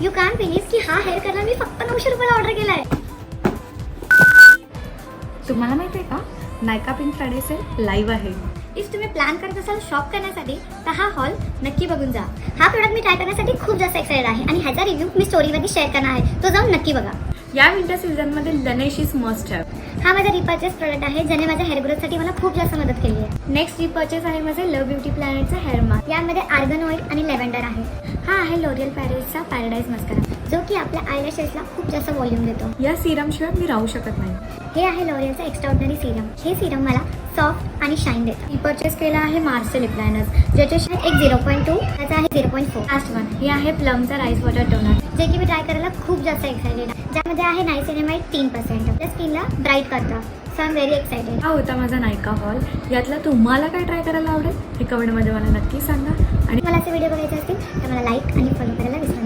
You can believe की हा hair colour मी फक्त 900 रुपयाला ऑर्डर केलाय. तुम्हाला माहिती आहे का, नायका पिंक फ्रायडे सेल लाईव्ह आहे. इफ तुम्ही प्लॅन करत असाल शॉप करण्यासाठी तर हा हॉल नक्की बघून जा. हा प्रोडक्ट मी ट्राय करण्यासाठी खूप जास्त एक्साइटेड आहे आणि ह्याचा रिव्ह्यू मी स्टोरीमध्ये शेअर करणार आहे. तो जाऊन नक्की बघा. या विंटर सीझनमध्ये लनेश इज मस्ट हॅव. हा माझा रिपर्चेस प्रोडक्ट आहे ज्याने माझ्या हेअर ग्रोथसाठी मला खूप जास्त मदत केली आहे. नेक्स्ट रिपर्चेस आहे माझे लव्ह ब्युटी प्लॅनेटचा हेअर मास्क. यामध्ये आर्गन ऑइल आणि लेव्हेंडर आहे. हा आहे लॉरियल पॅरिसचा पॅराडाइज मस्कारा जो की आपल्या आयलॅशेसला खूप जास्त व्हॉल्यूम देतो. या सिरमशिवाय मी राहू शकत नाही. हे आहे लॉरियलचा एक्स्ट्राऑर्डिनरी सिरम. हे सिरम मला सॉफ्ट आणि शाईन देतं. रिपर्चेस केला आहे मार्सेल लिप लायनर ज्याचे एक 0.2 त्याचा आहे 0.4. लास्ट वन हे आहे प्लमचा राईस वॉटर टोनर जे की मी ट्राय करायला खूप जास्त एक्साइटेड आहे. ज्यामध्ये आहे नायसिनेमाइड 3%. आपल्या स्किनला ब्राईट करतं. So I am very excited. हा होता माझा नायका हॉल. यातला तुम्हाला काय ट्राय करायला आवडेल हे कमेंटमध्ये मला नक्की सांगा. आणि मला असे व्हिडिओ बघायचे असतील तर मला लाईक आणि फॉलो करायला विसरू नका.